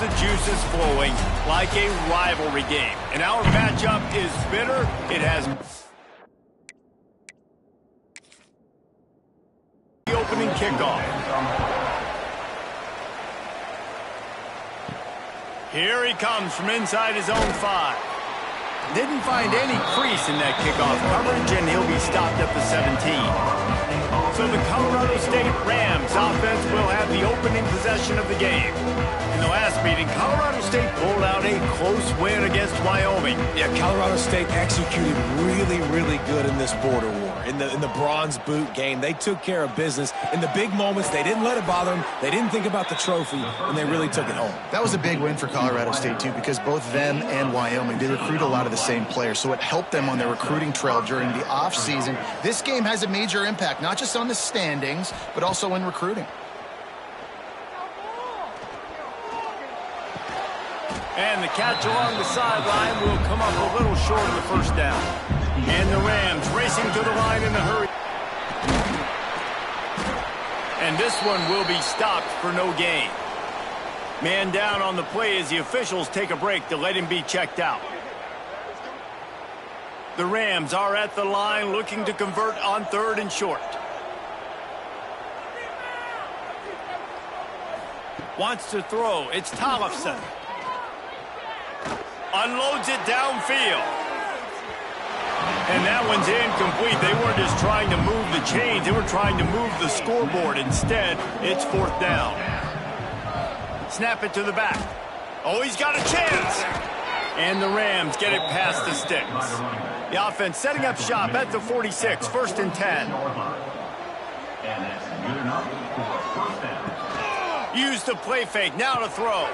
the juices flowing like a rivalry game. And our matchup is bitter. It has the opening kickoff. Here he comes from inside his own 5. Didn't find any crease in that kickoff coverage, and he'll be stopped at the 17. So the Colorado State Rams offense will have the opening possession of the game. In the last meeting, Colorado State pulled out a close win against Wyoming. Yeah, Colorado State executed really good in this border war. In the bronze boot game, they took care of business. In the big moments, they didn't let it bother them. They didn't think about the trophy, and they really took it home. That was a big win for Colorado State, too, because both them and Wyoming, they recruit a lot of the same players, so it helped them on their recruiting trail during the offseason. This game has a major impact, not just on the standings, but also in recruiting. And the catch along the sideline will come up a little short of the first down. And the Rams racing to the line in a hurry. And this one will be stopped for no gain. Man down on the play as the officials take a break to let him be checked out. The Rams are at the line looking to convert on 3rd and short. Wants to throw. It's Tcfssl. Unloads it downfield. And that one's incomplete. They weren't just trying to move the chains. They were trying to move the scoreboard. Instead, it's 4th down. Snap it to the back. Oh, he's got a chance. And the Rams get it past the sticks. The offense setting up shop at the 46. 1st and 10. Use the play fake. Now to throw.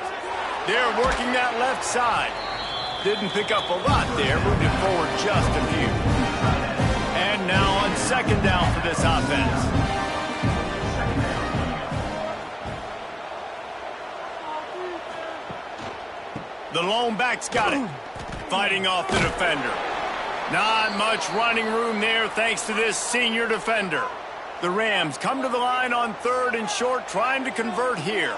They're working that left side. Didn't pick up a lot there. Moved it forward just a few. And now on 2nd down for this offense. The lone back's got it. Fighting off the defender. Not much running room there thanks to this senior defender. The Rams come to the line on 3rd and short, trying to convert here.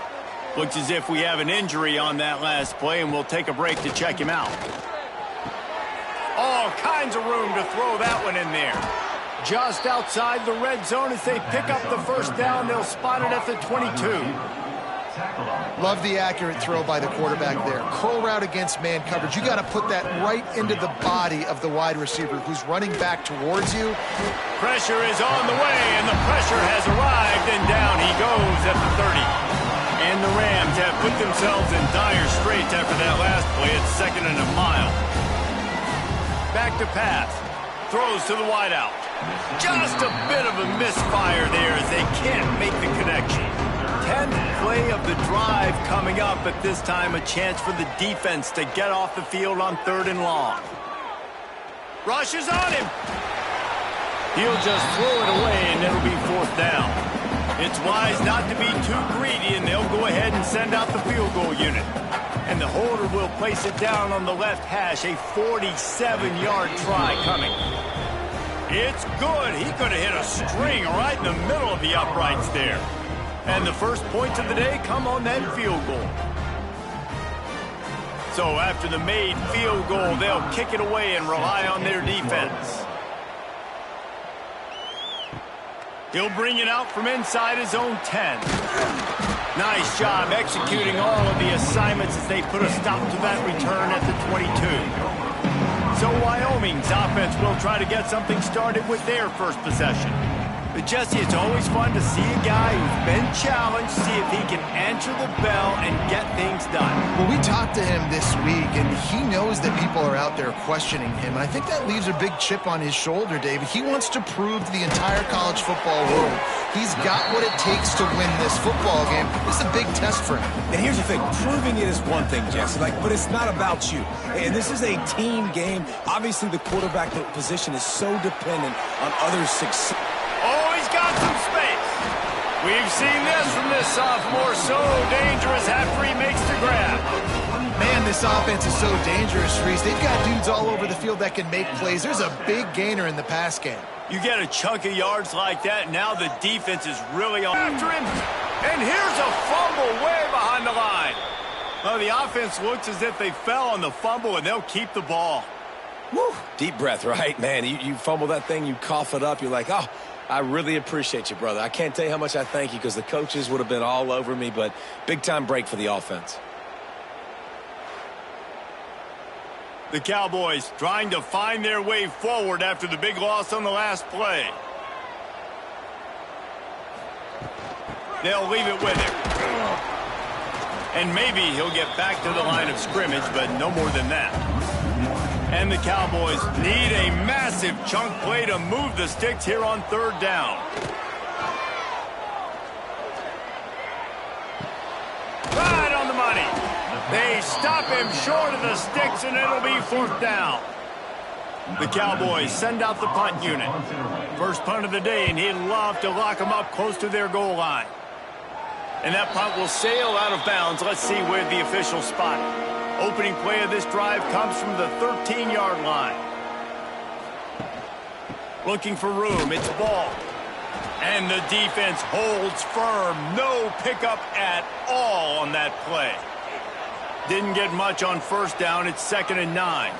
Looks as if we have an injury on that last play, and we'll take a break to check him out. All kinds of room to throw that one in there. Just outside the red zone as they pick up the 1st down. They'll spot it at the 22. Love the accurate throw by the quarterback there. Curl route against man coverage. You got to put that right into the body of the wide receiver who's running back towards you. Pressure is on the way, and the pressure has arrived, and down he goes at the 30. And the Rams have put themselves in dire straits after that last play. It's 2nd and a mile. Back to pass. Throws to the wideout. Just a bit of a misfire there as they can't make the connection. 10th play of the drive coming up, at this time a chance for the defense to get off the field on 3rd and long. Rushes on him. He'll just throw it away, and it'll be 4th down. It's wise not to be too greedy, and they'll go ahead and send out the field goal unit. And the holder will place it down on the left hash, a 47-yard try coming. It's good. He could have hit a string right in the middle of the uprights there. And the first points of the day come on that field goal. So after the made field goal, they'll kick it away and rely on their defense. He'll bring it out from inside his own 10. Nice job executing all of the assignments as they put a stop to that return at the 22. So Wyoming's offense will try to get something started with their first possession. But Jesse, it's always fun to see a guy who's been challenged, see if he can answer the bell and get things done. Well, we talked to him this week, and he knows that people are out there questioning him. And I think that leaves a big chip on his shoulder, David. He wants to prove to the entire college football world he's got what it takes to win this football game. This is a big test for him. And here's the thing. Proving it is one thing, Jesse, but it's not about you. And this is a team game. Obviously, the quarterback position is so dependent on others' success. Oh, he's got some space. We've seen this from this sophomore. So dangerous after he makes the grab. Man, this offense is so dangerous, Reese. They've got dudes all over the field that can make plays. There's a big gainer in the pass game. You get a chunk of yards like that, now the defense is really on after him. And here's a fumble way behind the line. Well, the offense looks as if they fell on the fumble, and they'll keep the ball. Woo. Deep breath, right? Man, you fumble that thing, you cough it up, you're like, oh, I really appreciate you, brother. I can't tell you how much I thank you because the coaches would have been all over me, but big-time break for the offense. The Cowboys trying to find their way forward after the big loss on the last play. They'll leave it with him. And maybe he'll get back to the line of scrimmage, but no more than that. And the Cowboys need a massive chunk play to move the sticks here on third down. Right on the money. They stop him short of the sticks, and it'll be fourth down. The Cowboys send out the punt unit. First punt of the day, and he'd love to lock them up close to their goal line. And that punt will sail out of bounds. Let's see where the officials spot it. Opening play of this drive comes from the 13-yard line. Looking for room. It's ball. And the defense holds firm. No pickup at all on that play. Didn't get much on first down. It's 2nd and 9.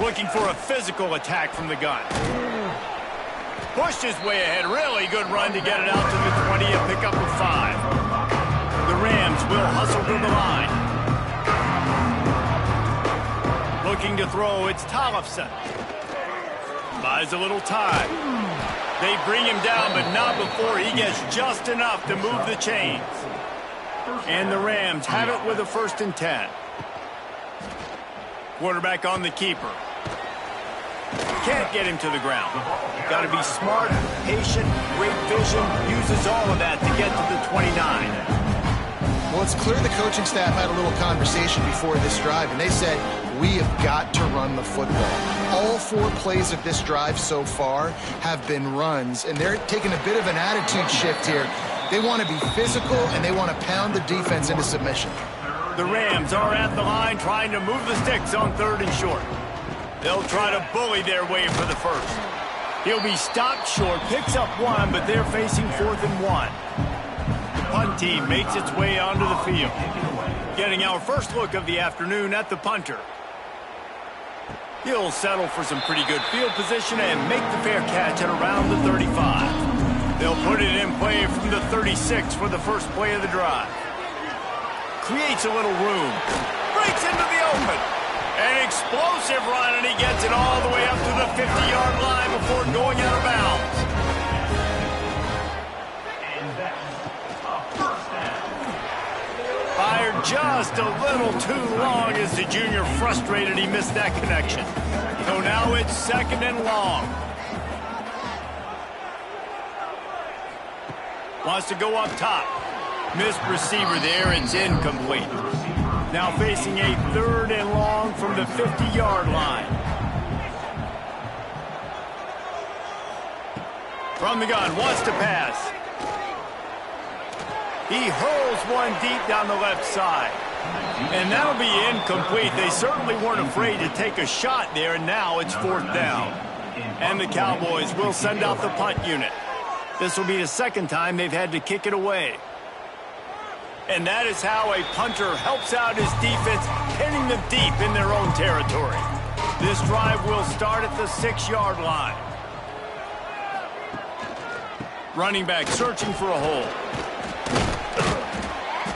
Looking for a physical attack from the gun. Pushed his way ahead. Really good run to get it out to the 20 and pick up a 5. The Rams will hustle to the line. Looking to throw. It's Tcfssl. Buys a little time. They bring him down, but not before he gets just enough to move the chains. And the Rams have it with a 1st and 10. Quarterback on the keeper. Can't get him to the ground. Got to be smart, patient, great vision. Uses all of that to get to the 29. Well, it's clear the coaching staff had a little conversation before this drive, and they said, we have got to run the football. All 4 plays of this drive so far have been runs, and they're taking a bit of an attitude shift here. They want to be physical, and they want to pound the defense into submission. The Rams are at the line trying to move the sticks on 3rd and short. They'll try to bully their way for the first. He'll be stopped short, picks up 1, but they're facing 4th and 1. The punt team makes its way onto the field. Getting our first look of the afternoon at the punter. He'll settle for some pretty good field position and make the fair catch at around the 35. They'll put it in play from the 36 for the first play of the drive. Creates a little room. Breaks into the open. An explosive run, and he gets it all the way up to the 50-yard line before going out of bounds. Fired just a little too long as the junior frustrated he missed that connection. So now it's 2nd and long. Wants to go up top. Missed receiver there. It's incomplete. Now facing a 3rd and long from the 50-yard line. From the gun, wants to pass. He hurls one deep down the left side. And that'll be incomplete. They certainly weren't afraid to take a shot there, and now it's 4th down. And the Cowboys will send out the punt unit. This will be the 2nd time they've had to kick it away. And that is how a punter helps out his defense, pinning them deep in their own territory. This drive will start at the 6-yard line. Running back searching for a hole.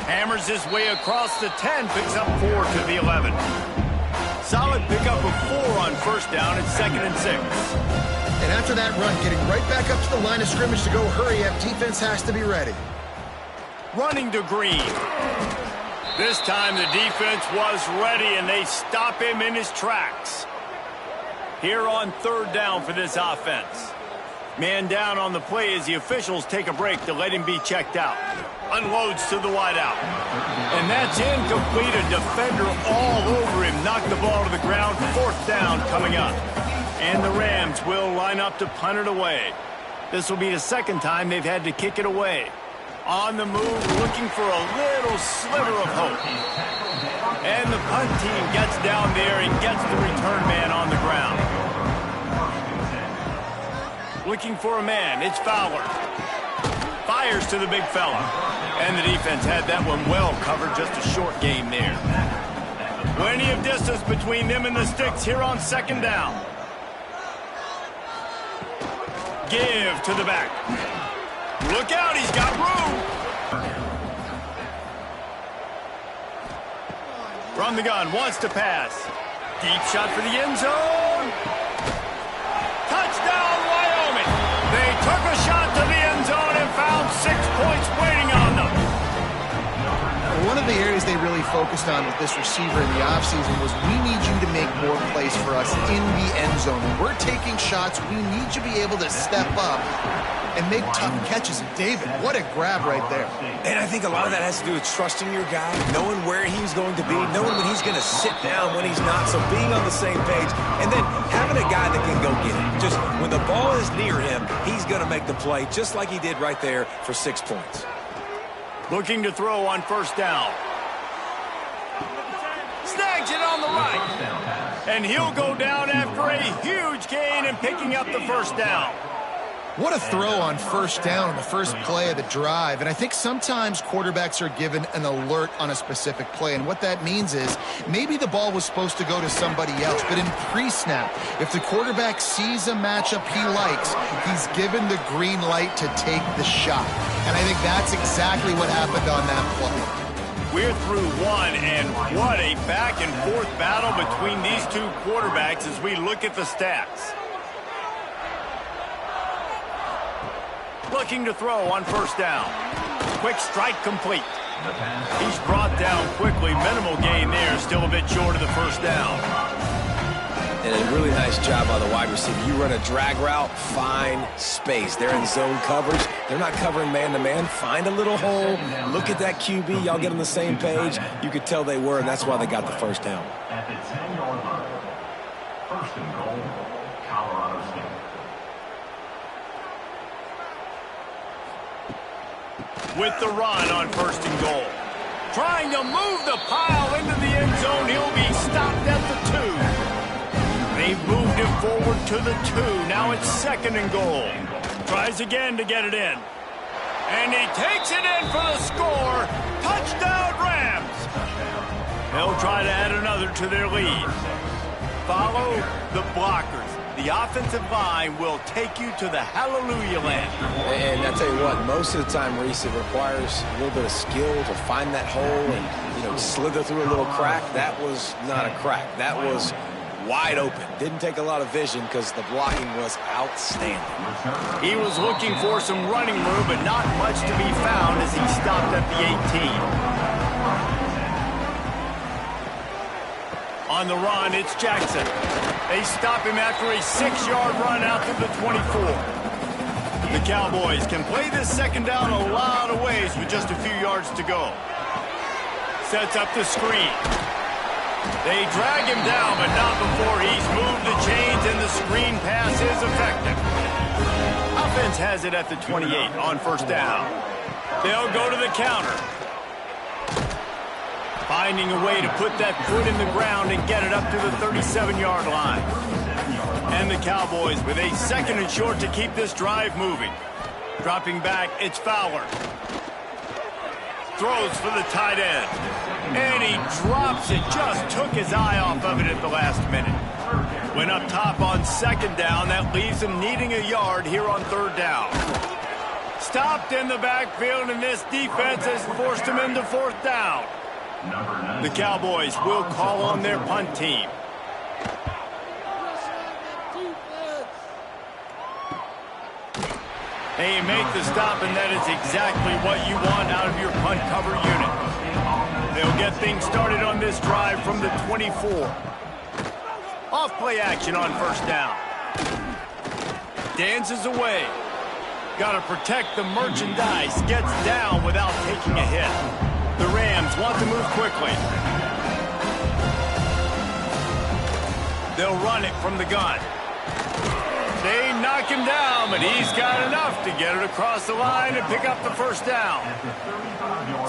Hammers his way across the 10, picks up 4 to the 11. Solid pickup of 4 on first down. It's 2nd and 6. And after that run, getting right back up to the line of scrimmage to go hurry up, defense has to be ready. Running to Green. This time the defense was ready, and they stop him in his tracks. Here on 3rd down for this offense. Man down on the play as the officials take a break to let him be checked out. Unloads to the wideout. And that's incomplete. A defender all over him. Knocked the ball to the ground. 4th down coming up. And the Rams will line up to punt it away. This will be the 2nd time they've had to kick it away. On the move, looking for a little sliver of hope. And the punt team gets down there and gets the return man on the ground. Looking for a man. It's Fowler. Fires to the big fella. And the defense had that one well covered, just a short game there. Plenty of distance between them and the sticks here on second down. Give to the back. Look out, he's got room. From the gun, wants to pass. Deep shot for the end zone. Touchdown, Wyoming. They took a shot to the end zone and found 6 points waiting on them. One of the areas they really focused on with this receiver in the offseason was we need you to make more plays for us in the end zone. When we're taking shots, we need you to be able to step up and make tough catches. And David, what a grab right there. And I think a lot of that has to do with trusting your guy, knowing where he's going to be, knowing when he's going to sit down, when he's not. So being on the same page, and then having a guy that can go get it. Just when the ball is near him, he's going to make the play, just like he did right there for 6 points. Looking to throw on first down. Snags it on the right. And he'll go down after a huge gain and picking up the first down. What a throw on first down on the first play of the drive. And I think sometimes quarterbacks are given an alert on a specific play. And what that means is maybe the ball was supposed to go to somebody else. But in pre-snap, if the quarterback sees a matchup he likes, he's given the green light to take the shot. And I think that's exactly what happened on that play. We're through one, and what a back-and-forth battle between these two quarterbacks as we look at the stats. Looking to throw on first down. Quick strike complete. He's brought down quickly. Minimal gain there. Still a bit short of the first down. And a really nice job by the wide receiver. You run a drag route, find space. They're in zone coverage. They're not covering man-to-man. Find a little hole. Look at that QB. Y'all get on the same page. You could tell they were, and that's why they got the first down. At the 10-yard line, first and goal, Colorado State. With the run on first and goal. Trying to move the pile into the end zone. He'll be stopped at the 2. They've moved him forward to the 2. Now it's second and goal. Tries again to get it in. And he takes it in for the score. Touchdown, Rams. They'll try to add another to their lead. Follow the blockers. The offensive line will take you to the hallelujah land. And I tell you what, most of the time, Reese, it requires a little bit of skill to find that hole and, slither through a little crack. That was not a crack. That was wide open. Didn't take a lot of vision because the blocking was outstanding. He was looking for some running room, but not much to be found as he stopped at the 18. On the run, it's Jackson. They stop him after a 6-yard run out to the 24. The Cowboys can play this second down a lot of ways with just a few yards to go. Sets up the screen. They drag him down, but not before he's moved the chains and the screen pass is effective. Offense has it at the 28 on first down. They'll go to the counter. Finding a way to put that foot in the ground and get it up to the 37-yard line. And the Cowboys with a second and short to keep this drive moving. Dropping back, it's Fowler. Throws for the tight end. And he drops it. Just took his eye off of it at the last minute. Went up top on second down. That leaves him needing a yard here on third down. Stopped in the backfield, and this defense has forced him into fourth down. The Cowboys will call on their punt team. They make the stop, and that is exactly what you want out of your punt cover unit. They'll get things started on this drive from the 24. Off play action on first down. Dances away. Got to protect the merchandise. Gets down without taking a hit. The Rams want to move quickly. They'll run it from the gun. They knock him down, but he's got enough to get it across the line and pick up the first down.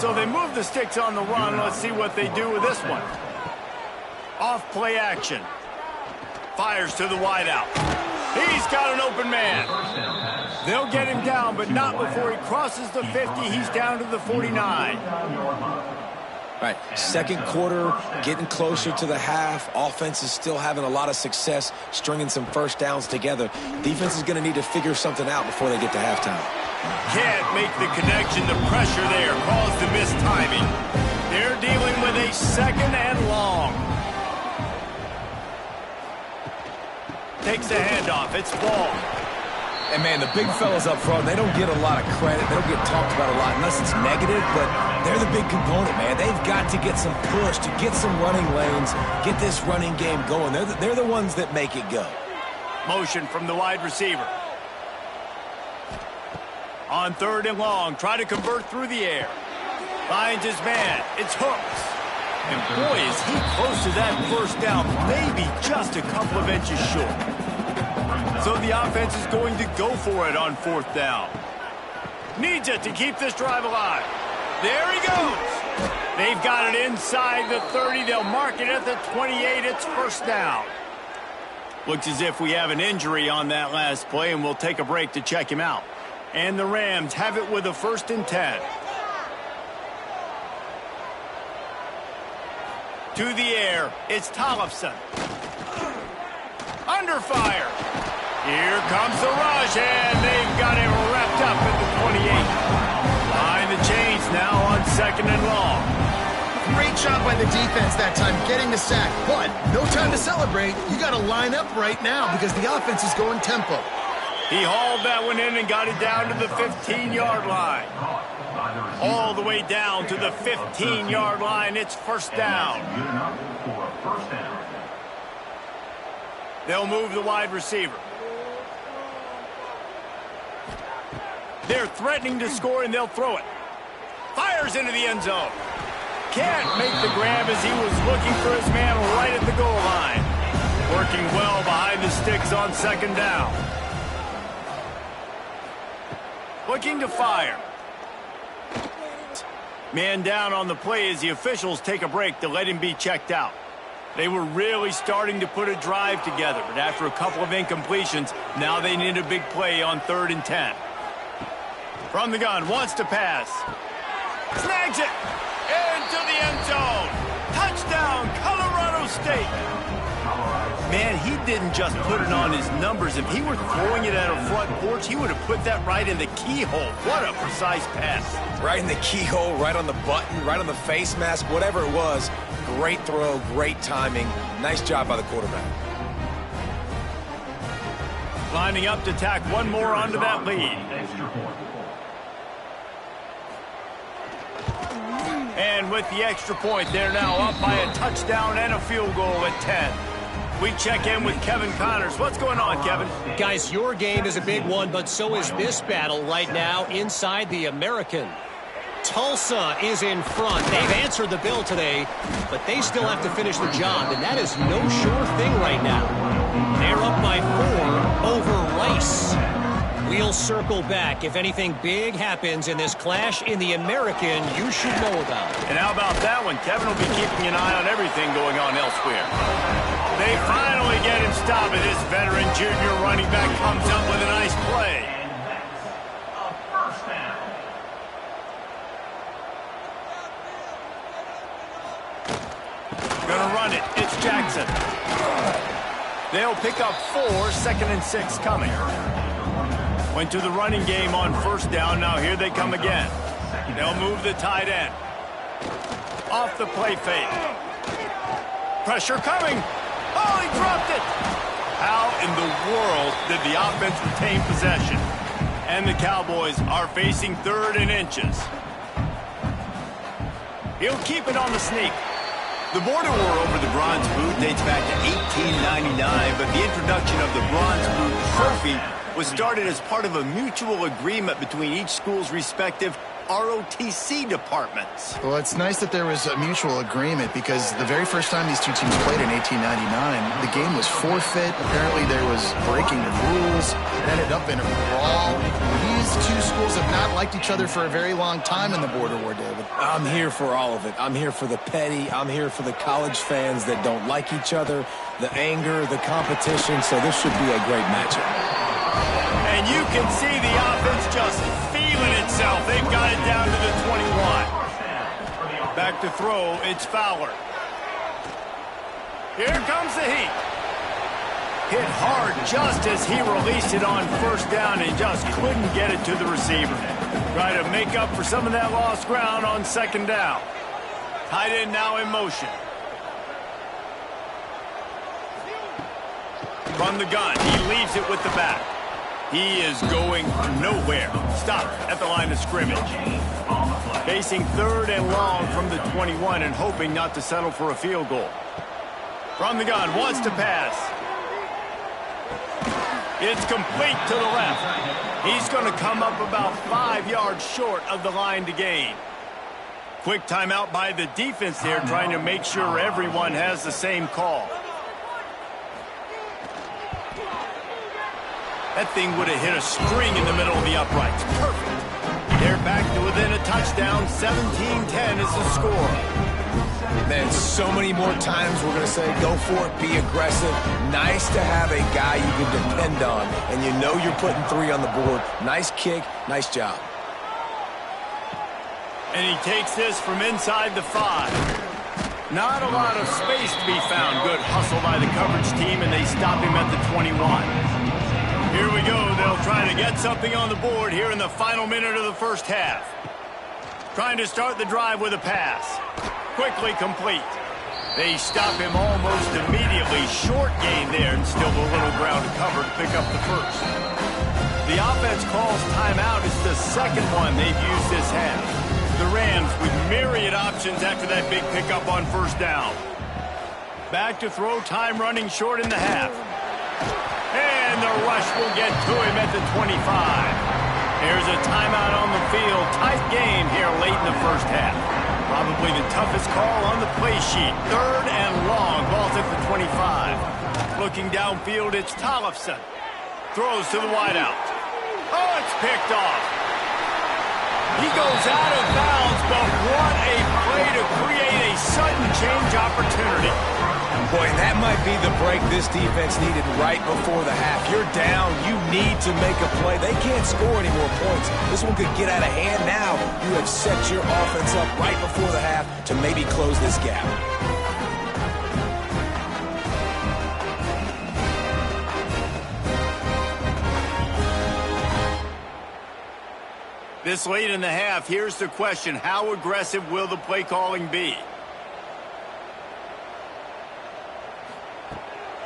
So they move the sticks on the run. Let's see what they do with this one. Off play action. Fires to the wideout. He's got an open man. They'll get him down, but not before he crosses the 50. He's down to the 49. Right, second quarter, getting closer to the half. Offense is still having a lot of success stringing some first downs together. Defense is going to need to figure something out before they get to halftime. Can't make the connection. The pressure there caused the missed timing. They're dealing with a second and long. Takes the handoff. It's ball. And, man, the big fellas up front, they don't get a lot of credit. They don't get talked about a lot unless it's negative, but they're the big component, man. They've got to get some push, to get some running lanes, get this running game going. They're the ones that make it go. Motion from the wide receiver. On third and long, try to convert through the air. Finds his man. It's Hooks. And, boy, is he close to that first down, maybe just a couple of inches short. So the offense is going to go for it on fourth down. Needs it to keep this drive alive. There he goes. They've got it inside the 30. They'll mark it at the 28. It's first down. Looks as if we have an injury on that last play, and we'll take a break to check him out. And the Rams have it with a 1st and 10. To the air, it's Tcfssl. Under fire. Here comes the rush, and they've got him wrapped up at the 28. Behind the chains now on second and long. Great job by the defense that time, getting the sack. But no time to celebrate. You got to line up right now because the offense is going tempo. He hauled that one in and got it down to the 15-yard line. All the way down to the 15-yard line. It's first down. They'll move the wide receiver. They're threatening to score, and they'll throw it. Fires into the end zone. Can't make the grab as he was looking for his man right at the goal line. Working well behind the sticks on second down. Looking to fire. Man down on the play as the officials take a break to let him be checked out. They were really starting to put a drive together, but after a couple of incompletions, now they need a big play on 3rd and 10. From the gun, wants to pass. Snags it. Into the end zone. Touchdown, Colorado State. Man, he didn't just put it on his numbers. If he were throwing it at a front porch, he would have put that right in the keyhole. What a precise pass. Right in the keyhole, right on the button, right on the face mask, whatever it was. Great throw, great timing. Nice job by the quarterback. Lining up to tack one more onto that lead. And with the extra point, they're now up by a touchdown and a field goal at 10. We check in with Kevin Connors. What's going on, Kevin? Guys, your game is a big one, but so is this battle right now inside the American. Tulsa is in front. They've answered the bell today, but they still have to finish the job, and that is no sure thing right now. They're up by 4 over Rice. We'll circle back. If anything big happens in this clash in the American, you should know about it. And how about that one? Kevin will be keeping an eye on everything going on elsewhere. They finally get him stopped, and this veteran junior running back comes up with a nice play. Gonna run it. It's Jackson. They'll pick up 4, 2nd and 6 coming. Went to the running game on first down. Now here they come again. They'll move the tight end. Off the play fake. Pressure coming. Oh, he dropped it. How in the world did the offense retain possession? And the Cowboys are facing 3rd and inches. He'll keep it on the sneak. The border war over the Bronze Boot dates back to 1899, but the introduction of the Bronze Boot trophy was started as part of a mutual agreement between each school's respective ROTC departments. Well, it's nice that there was a mutual agreement because the very first time these two teams played in 1899, the game was forfeit. Apparently there was breaking of rules. It ended up in a brawl. These two schools have not liked each other for a very long time in the border war, David. I'm here for all of it. I'm here for the petty. I'm here for the college fans that don't like each other, the anger, the competition. So this should be a great matchup. And And you can see the offense just feeling itself. They've got it down to the 21. Back to throw, it's Fowler. Here comes the heat. Hit hard just as he released it on first down and just couldn't get it to the receiver. Try to make up for some of that lost ground on second down. Tight end now in motion. From the gun, he leaves it with the back. He is going nowhere. Stop at the line of scrimmage. Facing third and long from the 21 and hoping not to settle for a field goal. From the gun, wants to pass. It's complete to the left. He's going to come up about 5 yards short of the line to gain. Quick timeout by the defense there, trying to make sure everyone has the same call. That thing would have hit a string in the middle of the uprights. Perfect. They're back to within a touchdown. 17-10 is the score. Man, so many more times we're going to say, go for it, be aggressive. Nice to have a guy you can depend on, and you know you're putting 3 on the board. Nice kick, nice job. And he takes this from inside the 5. Not a lot of space to be found. Good hustle by the coverage team, and they stop him at the 21. Here we go. They'll try to get something on the board here in the final minute of the first half. Trying to start the drive with a pass. Quickly complete. They stop him almost immediately. Short gain there and still a little ground to cover to pick up the first. The offense calls timeout. It's the second one they've used this half. The Rams with myriad options after that big pickup on first down. Back to throw, time running short in the half. And the rush will get to him at the 25. There's a timeout on the field. Tight game here late in the first half. Probably the toughest call on the play sheet. Third and long. Ball's at the 25. Looking downfield, it's Tcfssl. Throws to the wideout. Oh, it's picked off. He goes out of bounds, but what a play to create a sudden change opportunity. Boy, that might be the break this defense needed right before the half. You're down. You need to make a play. They can't score any more points. This one could get out of hand now. You have set your offense up right before the half to maybe close this gap. This late in the half, here's the question. How aggressive will the play calling be?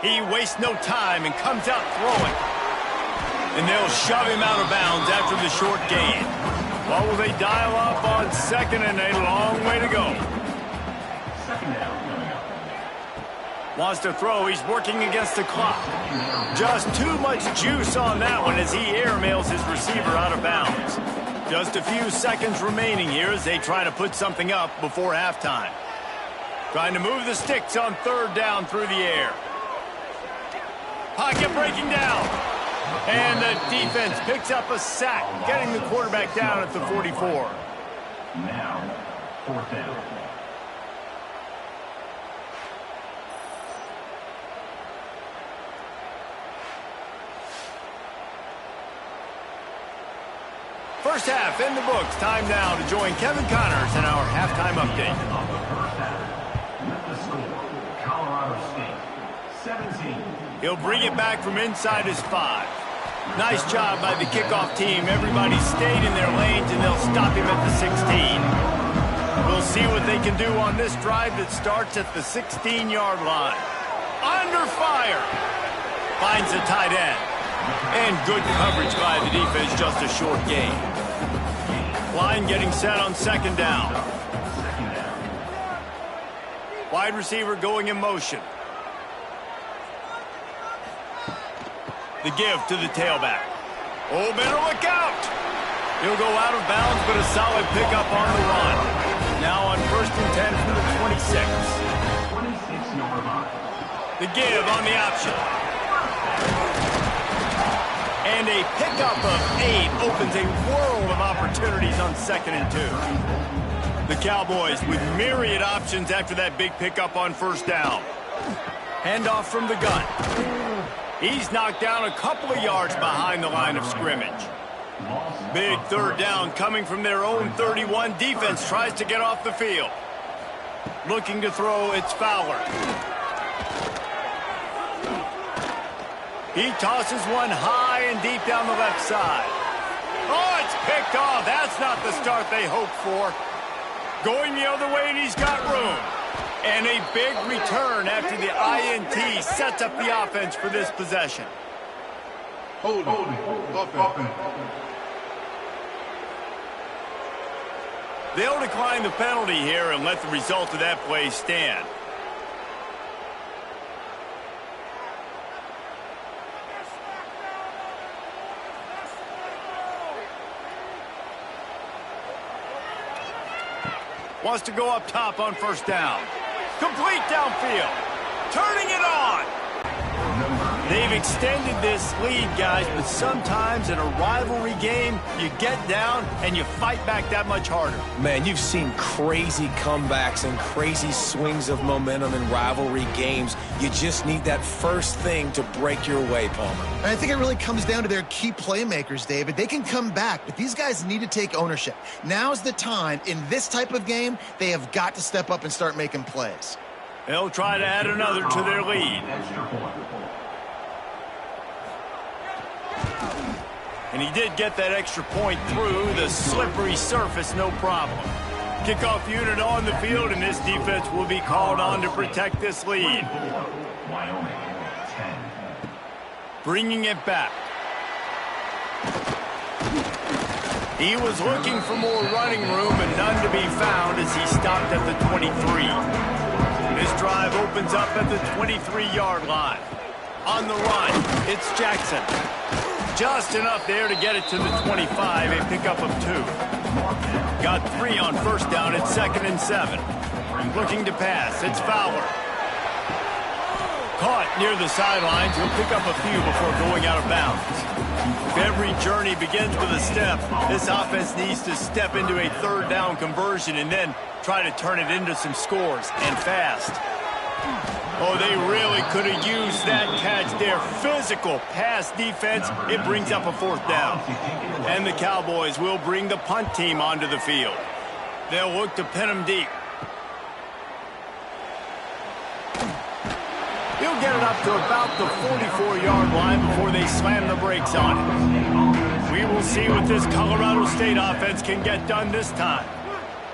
He wastes no time and comes out throwing. And they'll shove him out of bounds after the short gain. What will they dial up on second and a long way to go? Wants to throw. He's working against the clock. Just too much juice on that one as he airmails his receiver out of bounds. Just a few seconds remaining here as they try to put something up before halftime. Trying to move the sticks on third down through the air. Pocket breaking down. And the defense picks up a sack, getting the quarterback down at the 44. Now, fourth down. First half in the books. Time now to join Kevin Connors in our halftime update. Of the first half, with the score, Colorado State, 17. He'll bring it back from inside his 5. Nice job by the kickoff team. Everybody stayed in their lanes, and they'll stop him at the 16. We'll see what they can do on this drive that starts at the 16-yard line. Under fire. Finds the tight end. And good coverage by the defense, just a short gain. Line getting set on second down. Wide receiver going in motion. The give to the tailback. Oh, better look out. He'll go out of bounds, but a solid pickup on the run. Now on first and 10 from the 26. 26-yard line. The give on the option. And a pickup of 8 opens a world of opportunities on second and 2. The Cowboys with myriad options after that big pickup on first down. Handoff from the gun. He's knocked down a couple of yards behind the line of scrimmage. Big third down coming from their own 31. Defense tries to get off the field. Looking to throw, it's Fowler. He tosses one high and deep down the left side. Oh, it's picked off. That's not the start they hoped for. Going the other way, and he's got room. And a big return after the INT sets up the offense for this possession. Hold it. They'll decline the penalty here and let the result of that play stand. Wants to go up top on first down. Complete downfield. Turning it on. They've extended this lead, guys, but sometimes in a rivalry game, you get down and you fight back that much harder. Man, you've seen crazy comebacks and crazy swings of momentum in rivalry games. You just need that first thing to break your way, Palmer. And I think it really comes down to their key playmakers, David. They can come back, but these guys need to take ownership. Now's the time. In this type of game, they have got to step up and start making plays. They'll try to add another to their lead. And he did get that extra point through the slippery surface, no problem. Kickoff unit on the field, and this defense will be called on to protect this lead. Wyoming, 10. Bringing it back. He was looking for more running room, and none to be found as he stopped at the 23. This drive opens up at the 23-yard line. On the run, it's Jackson. Just enough there to get it to the 25, a pickup of 2. Got 3 on first down, it's 2nd and 7. Looking to pass, it's Fowler. Caught near the sidelines, he'll pick up a few before going out of bounds. If every journey begins with a step, this offense needs to step into a third down conversion and then try to turn it into some scores, and fast. Oh, they really could have used that catch there. Physical pass defense. It brings up a 4th down. And the Cowboys will bring the punt team onto the field. They'll look to pin them deep. He'll get it up to about the 44-yard line before they slam the brakes on it. We will see what this Colorado State offense can get done this time.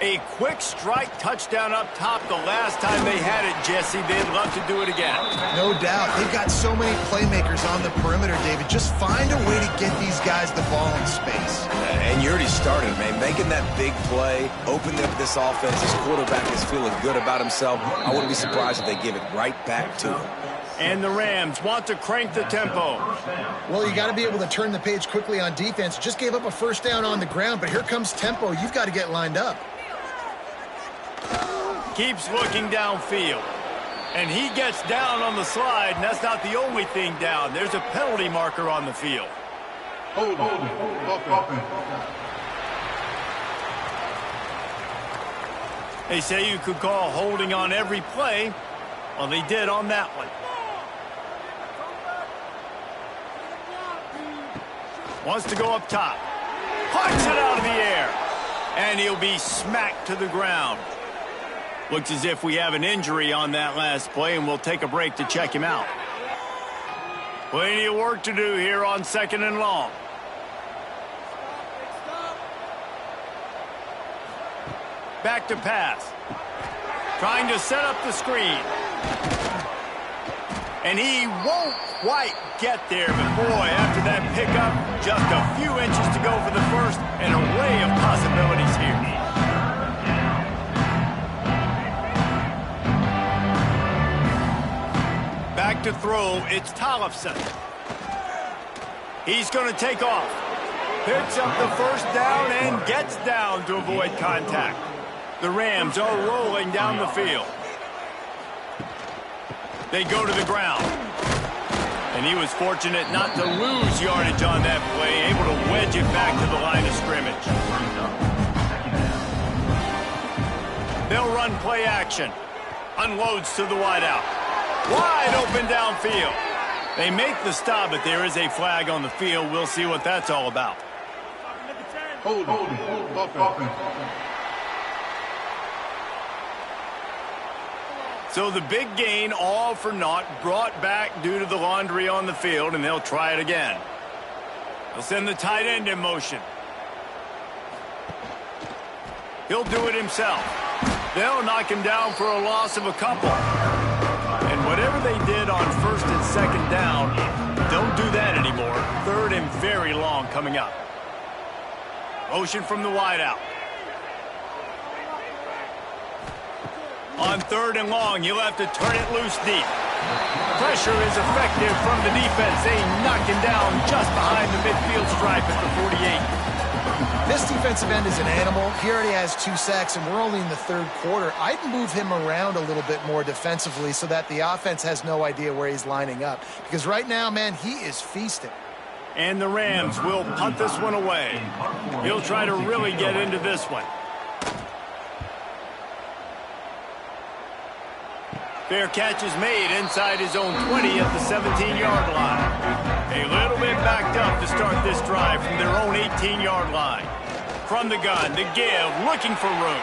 A quick strike touchdown up top the last time they had it, Jesse. They'd love to do it again. No doubt. They've got so many playmakers on the perimeter, David. Just find a way to get these guys the ball in space. And you already started, man. Making that big play, opening up this offense. This quarterback is feeling good about himself. I wouldn't be surprised if they give it right back to him. And the Rams want to crank the tempo. Well, you got to be able to turn the page quickly on defense. Just gave up a first down on the ground, but here comes tempo. You've got to get lined up. Keeps looking downfield. And he gets down on the slide, and that's not the only thing down. There's a penalty marker on the field. Hold it. They say you could call holding on every play. Well, they did on that one. Wants to go up top. Pucks it out of the air. And he'll be smacked to the ground. Looks as if we have an injury on that last play, and we'll take a break to check him out. Plenty of work to do here on 2nd and long. Back to pass. Trying to set up the screen. And he won't quite get there, but boy, after that pickup, just a few inches to go for the first, an array of possibilities here. Back to throw, it's Tcfssl. He's going to take off. Picks up the first down and gets down to avoid contact. The Rams are rolling down the field. They go to the ground. And he was fortunate not to lose yardage on that play, able to wedge it back to the line of scrimmage. They'll run play action. Unloads to the wideout. Wide open downfield. They make the stop, but there is a flag on the field. We'll see what that's all about. Hold. Offense. So the big gain, all for naught, brought back due to the laundry on the field, and they'll try it again. They'll send the tight end in motion. He'll do it himself. They'll knock him down for a loss of a couple. And whatever they did on first and second down, don't do that anymore. Third and very long coming up. Motion from the wideout. On third and long, you'll have to turn it loose deep. Pressure is effective from the defense. They knock him down just behind the midfield stripe at the 48. This defensive end is an animal. He already has 2 sacks, and we're only in the third quarter. I'd move him around a little bit more defensively so that the offense has no idea where he's lining up. Because right now, man, he is feasting. And the Rams will punt this one away. He'll try to really get into this one. Fair catch is made inside his own 20 at the 17-yard line. A little bit backed up to start this drive from their own 18-yard line. From the gun, the give, looking for room.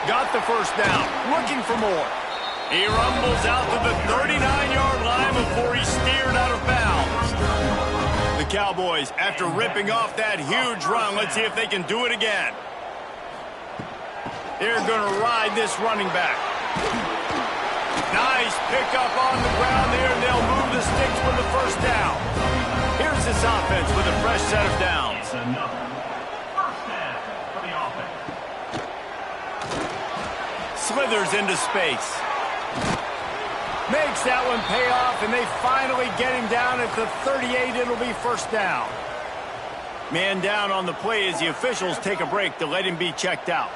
Got the first down, looking for more. He rumbles out to the 39-yard line before he's steered out of bounds. The Cowboys, after ripping off that huge run, let's see if they can do it again. They're going to ride this running back. Nice pickup on the ground there, and they'll move the sticks with the first down. Here's this offense with a fresh set of downs. First down for the offense. Slithers into space. Makes that one pay off, and they finally get him down at the 38. It'll be first down. Man down on the play as the officials take a break to let him be checked out.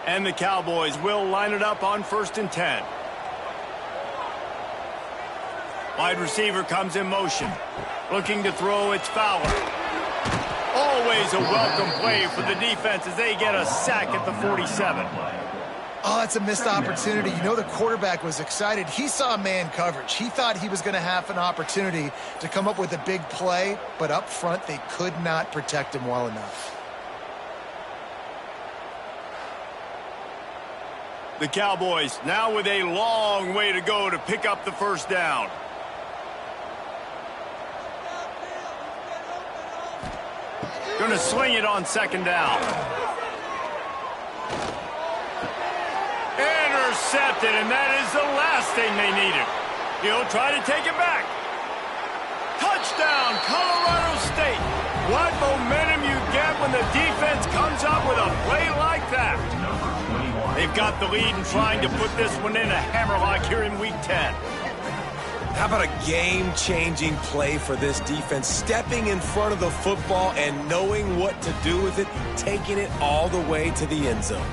And the Cowboys will line it up on 1st and 10. Wide receiver comes in motion. Looking to throw, it's Fowler. Always a welcome play for the defense as they get a sack at the 47. Oh, that's a missed opportunity. You know the quarterback was excited. He saw man coverage. He thought he was going to have an opportunity to come up with a big play, but up front they could not protect him well enough. The Cowboys now with a long way to go to pick up the first down. Going to sling it on second down. Intercepted, and that is the last thing they needed. He'll try to take it back. Touchdown, Colorado State. What momentum you get when the defense comes up with a play like that. They've got the lead and trying to put this one in a hammerlock here in Week 10. How about a game-changing play for this defense? Stepping in front of the football and knowing what to do with it, taking it all the way to the end zone.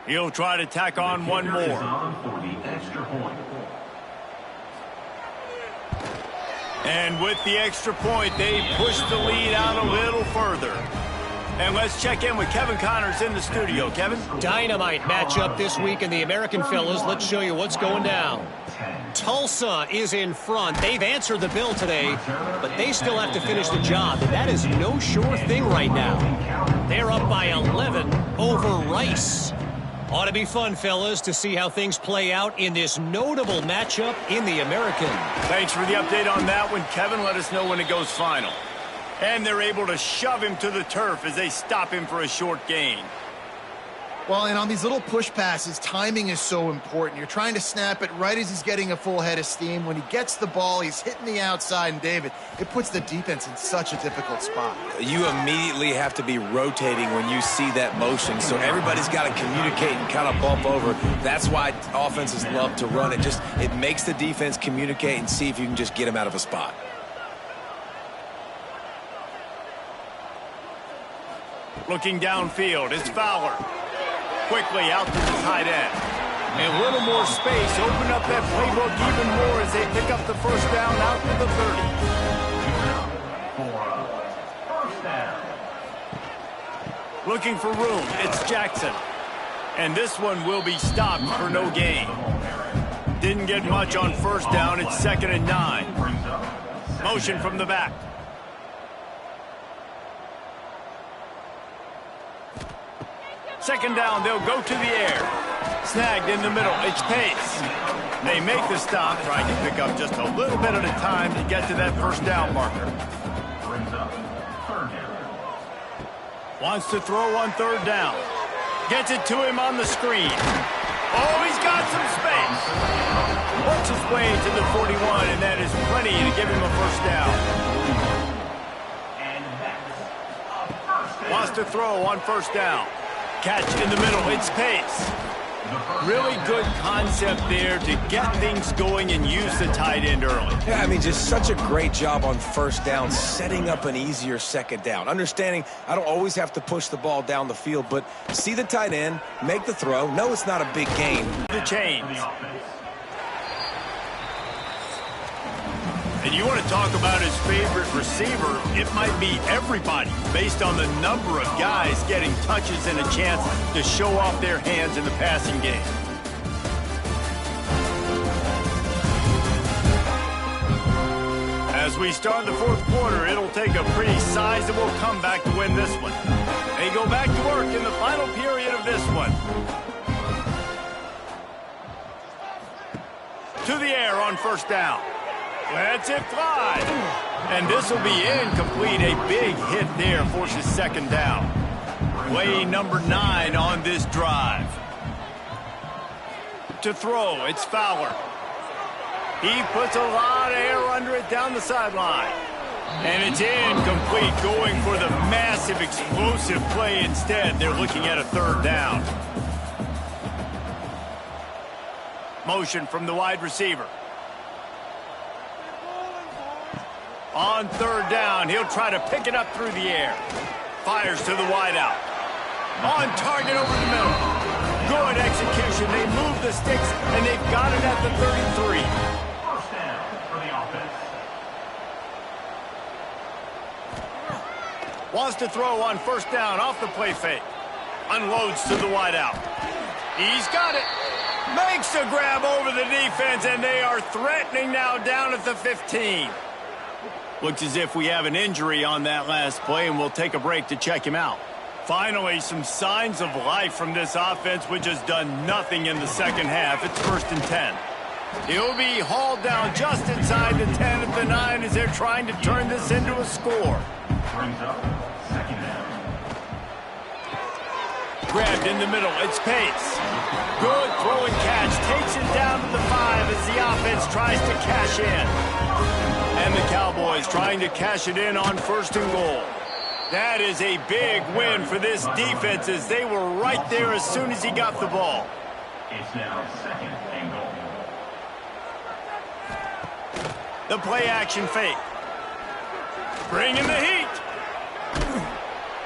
He'll try to tack on one more. For the extra point. And with the extra point, they push the lead out a little further. And let's check in with Kevin Connors in the studio. Kevin? Dynamite matchup this week in the American, fellas. Let's show you what's going down. Tulsa is in front. They've answered the bill today, but they still have to finish the job, and that is no sure thing right now. They're up by 11 over Rice. Ought to be fun, fellas, to see how things play out in this notable matchup in the American. Thanks for the update on that one, Kevin. Let us know when it goes final. And they're able to shove him to the turf as they stop him for a short gain. Well, and on these little push passes, timing is so important. You're trying to snap it right as he's getting a full head of steam. When he gets the ball, he's hitting the outside, and David, it puts the defense in such a difficult spot. You immediately have to be rotating when you see that motion, so everybody's got to communicate and kind of bump over. That's why offenses love to run it. It makes the defense communicate and see if you can just get him out of a spot. Looking downfield, it's Fowler. Quickly out to the tight end. And a little more space. Open up that playbook even more as they pick up the first down out to the 30. First down. Looking for room. It's Jackson. And this one will be stopped for no gain. Didn't get much on first down. It's 2nd and 9. Motion from the back. Second down, they'll go to the air. Snagged in the middle. It's Pace. They make the stop, trying to pick up just a little bit at a time to get to that first down marker. Brings up 3rd down. Wants to throw on 3rd down. Gets it to him on the screen. Oh, he's got some space. Works his way to the 41, and that is plenty to give him a first down. And that's a first down. Wants to throw on 1st down. Catch in the middle. It's Pace. Really good concept there to get things going and use the tight end early. Yeah, I mean, just such a great job on 1st down, setting up an easier 2nd down. Understanding I don't always have to push the ball down the field, but see the tight end, make the throw. No, it's not a big gain. The chains. And you want to talk about his favorite receiver, it might be everybody based on the number of guys getting touches and a chance to show off their hands in the passing game. As we start the 4th quarter, it'll take a pretty sizable comeback to win this one. They go back to work in the final period of this one. To the air on 1st down. Lets it fly. And this will be incomplete. A big hit there forces 2nd down. Play number 9 on this drive. To throw, it's Fowler. He puts a lot of air under it down the sideline. And it's incomplete, going for the massive, explosive play instead. They're looking at a 3rd down. Motion from the wide receiver. On 3rd down, he'll try to pick it up through the air. Fires to the wideout. On target over the middle. Good execution. They move the sticks, and they've got it at the 33. First down for the offense. Wants to throw on 1st down off the play fake. Unloads to the wideout. He's got it. Makes a grab over the defense, and they are threatening now down at the 15. Looks as if we have an injury on that last play, and we'll take a break to check him out. Finally, some signs of life from this offense, which has done nothing in the 2nd half. It's 1st and 10. He'll be hauled down just inside the 10 at the 9 as they're trying to turn this into a score. Brings up 2nd down. Grabbed in the middle. It's Pace. Good throw and catch. Takes it down to the 5 as the offense tries to cash in. And the Cowboys trying to cash it in on 1st and goal. That is a big win for this defense as they were right there as soon as he got the ball. It's now 2nd and goal. The play action fake. Bringing the heat.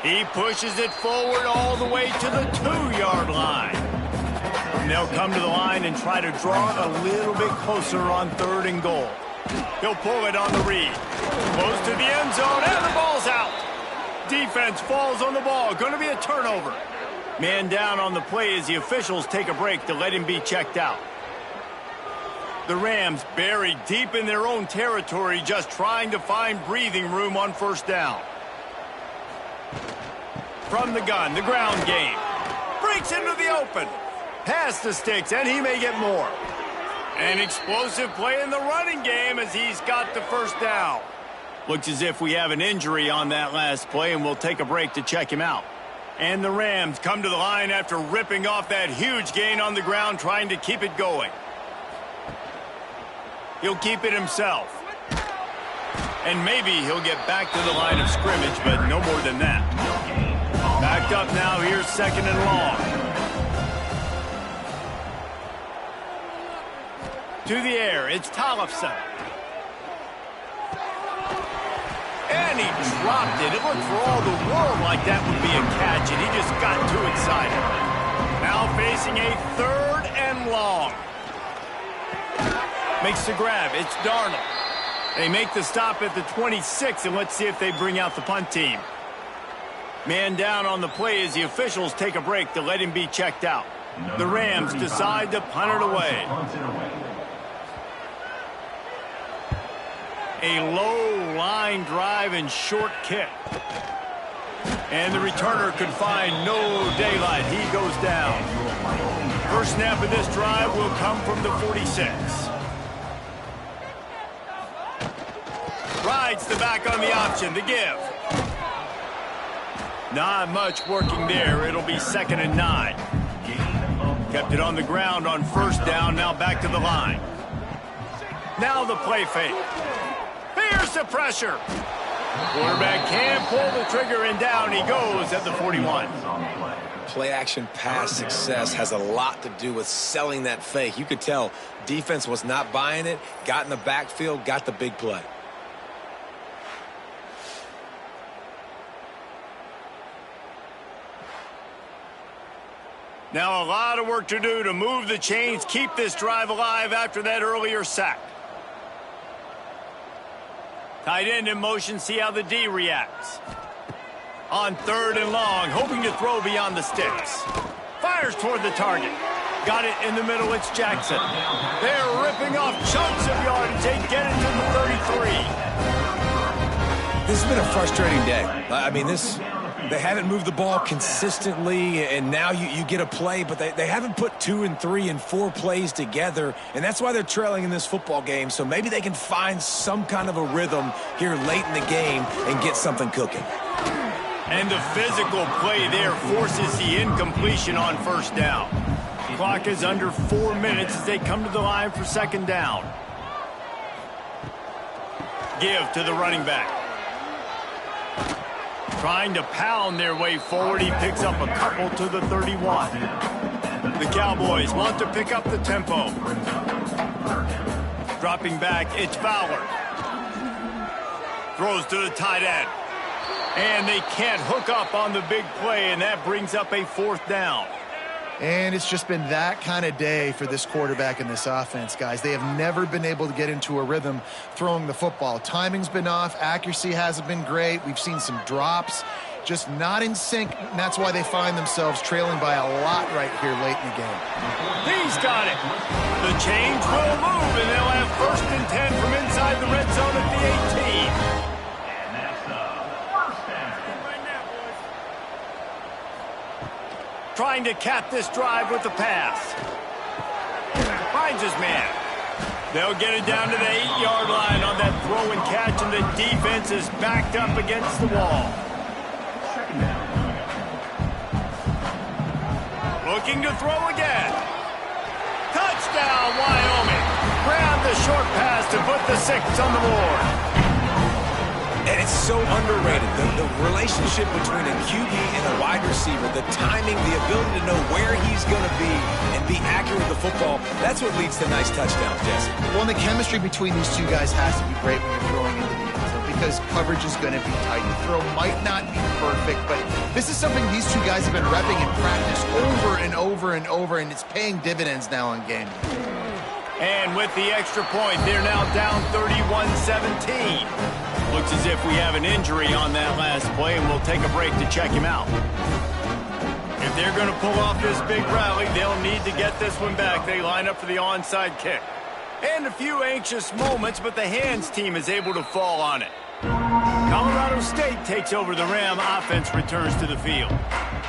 He pushes it forward all the way to the 2-yard line. And they'll come to the line and try to draw it a little bit closer on 3rd and goal. He'll pull it on the read. Close to the end zone, and the ball's out. Defense falls on the ball. Going to be a turnover. Man down on the play as the officials take a break to let him be checked out. The Rams buried deep in their own territory, just trying to find breathing room on 1st down. From the gun, the ground game. Breaks into the open. Past the sticks, and he may get more. An explosive play in the running game as he's got the 1st down. Looks as if we have an injury on that last play, and we'll take a break to check him out. And the Rams come to the line after ripping off that huge gain on the ground, trying to keep it going. He'll keep it himself. And maybe he'll get back to the line of scrimmage, but no more than that. Backed up now, here's 2nd and long. To the air, it's Tcfssl. And he dropped it. It looked for all the world like that would be a catch, and he just got too excited. Now facing a 3rd and long. Makes the grab. It's Darnold. They make the stop at the 26, and let's see if they bring out the punt team. Man down on the play as the officials take a break to let him be checked out. The Rams decide to punt it away. A low line drive and short kick. And the returner could find no daylight. He goes down. First snap of this drive will come from the 46. Rides the back on the option, the give. Not much working there. It'll be 2nd and 9. Kept it on the ground on first down, now back to the line. Now the play fake. Here's the pressure. Quarterback can't pull the trigger, and down he goes at the 41. Play-action pass success has a lot to do with selling that fake. You could tell defense was not buying it, got in the backfield, got the big play. Now a lot of work to do to move the chains, keep this drive alive after that earlier sack. Tight end in motion, see how the D reacts. On 3rd and long, hoping to throw beyond the sticks. Fires toward the target. Got it in the middle, it's Jackson. They're ripping off chunks of yardage. They get it to the 33. This has been a frustrating day. I mean, they haven't moved the ball consistently, and now you get a play, but they haven't put 2 and 3 and 4 plays together, and that's why they're trailing in this football game. So maybe they can find some kind of a rhythm here late in the game and get something cooking. And the physical play there forces the incompletion on first down. Clock is under 4 minutes as they come to the line for 2nd down. Give to the running back. Trying to pound their way forward. He picks up a couple to the 31. The Cowboys want to pick up the tempo. Dropping back, it's Fowler. Throws to the tight end. And they can't hook up on the big play, and that brings up a 4th down. And it's just been that kind of day for this quarterback and this offense, guys. They have never been able to get into a rhythm throwing the football. Timing's been off. Accuracy hasn't been great. We've seen some drops. Just not in sync, and that's why they find themselves trailing by a lot right here late in the game. He's got it. The chains will move, and they'll have 1st and 10 from inside the red zone at the 18. Trying to cap this drive with the pass. Finds his man. They'll get it down to the 8-yard line on that throw and catch, and the defense is backed up against the wall. Looking to throw again. Touchdown, Wyoming. Grab the short pass to put the 6 on the board. And it's so underrated. The relationship between a QB and a wide receiver, the timing, the ability to know where he's going to be and be accurate with the football, that's what leads to nice touchdowns, Jesse. Well, and the chemistry between these two guys has to be great when you're throwing into the end zone because coverage is going to be tight. The throw might not be perfect, but this is something these two guys have been repping in practice over and over and over, and it's paying dividends now in game. And with the extra point, they're now down 31-17. Looks as if we have an injury on that last play, and we'll take a break to check him out. If they're going to pull off this big rally, they'll need to get this one back. They line up for the onside kick. And a few anxious moments, but the hands team is able to fall on it. Colorado State takes over the Ram. Offense returns to the field.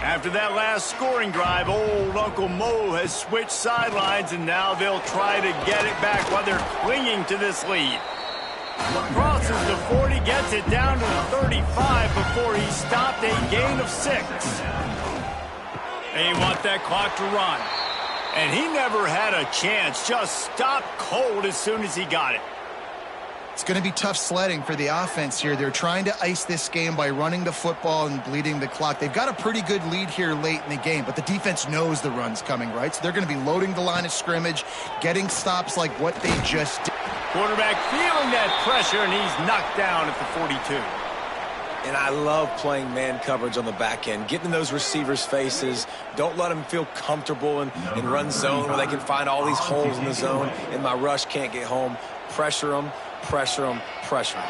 After that last scoring drive, old Uncle Mo has switched sidelines, and now they'll try to get it back while they're clinging to this lead. Crosses the 40, gets it down to the 35 before he stopped, a gain of 6. They want that clock to run. And he never had a chance, just stopped cold as soon as he got it. It's going to be tough sledding for the offense here. They're trying to ice this game by running the football and bleeding the clock. They've got a pretty good lead here late in the game, but the defense knows the run's coming, right? So they're going to be loading the line of scrimmage, getting stops like what they just did. Quarterback feeling that pressure, and he's knocked down at the 42. And I love playing man coverage on the back end, getting in those receivers' faces. Don't let them feel comfortable in run zone where they can find all these holes in the zone, and my rush can't get home. Pressure them, pressure them, pressure them.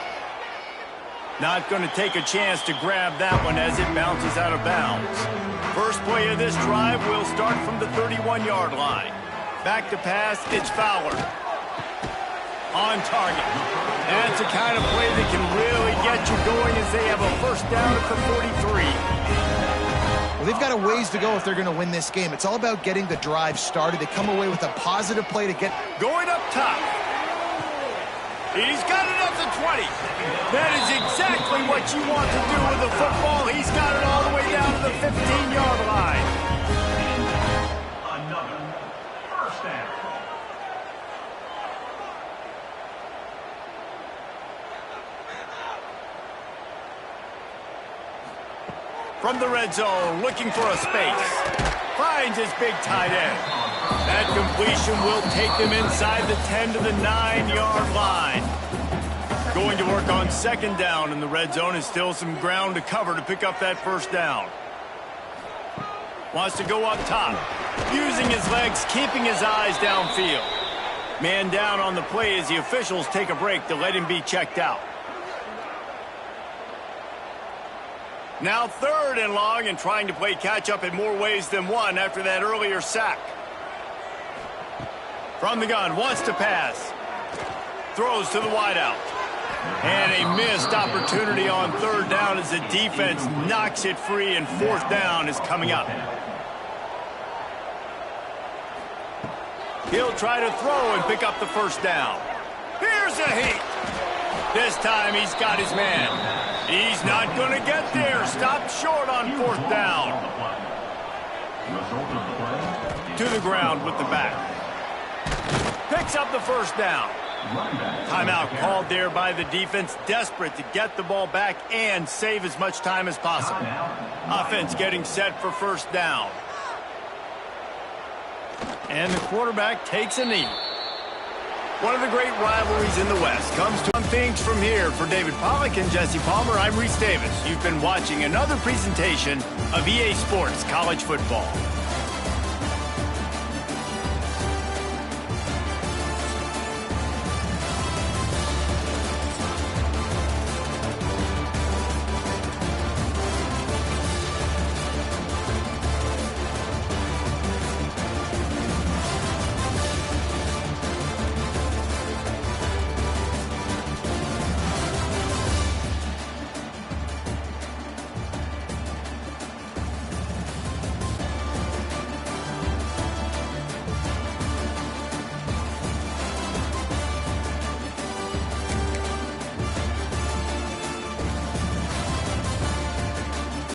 Not going to take a chance to grab that one as it bounces out of bounds. First play of this drive will start from the 31-yard line. Back to pass, it's Fowler. On target. That's the kind of play that can really get you going as they have a first down at the 43. Well, they've got a ways to go if they're going to win this game. It's all about getting the drive started. They come away with a positive play to get... Going up top. He's got it at the 20. That is exactly what you want to do with the football. He's got it all the way down to the 15-yard line. Another first down. From the red zone, looking for a space. Finds his big tight end. That completion will take them inside the 10 to the 9-yard line. Going to work on second down in the red zone, and still some ground to cover to pick up that first down. Wants to go up top. Using his legs, keeping his eyes downfield. Man down on the play as the officials take a break to let him be checked out. Now third and long, and trying to play catch-up in more ways than one after that earlier sack. From the gun, wants to pass. Throws to the wideout. And a missed opportunity on third down as the defense knocks it free, and fourth down is coming up. He'll try to throw and pick up the first down. Here's a heat. This time he's got his man. He's not going to get there. Stopped short on fourth down. To the ground with the back. Picks up the first down. Timeout called there by the defense, desperate to get the ball back and save as much time as possible. Offense getting set for first down. And the quarterback takes a knee. One of the great rivalries in the West comes to things from here. For David Pollack and Jesse Palmer, I'm Reese Davis. You've been watching another presentation of EA Sports College Football.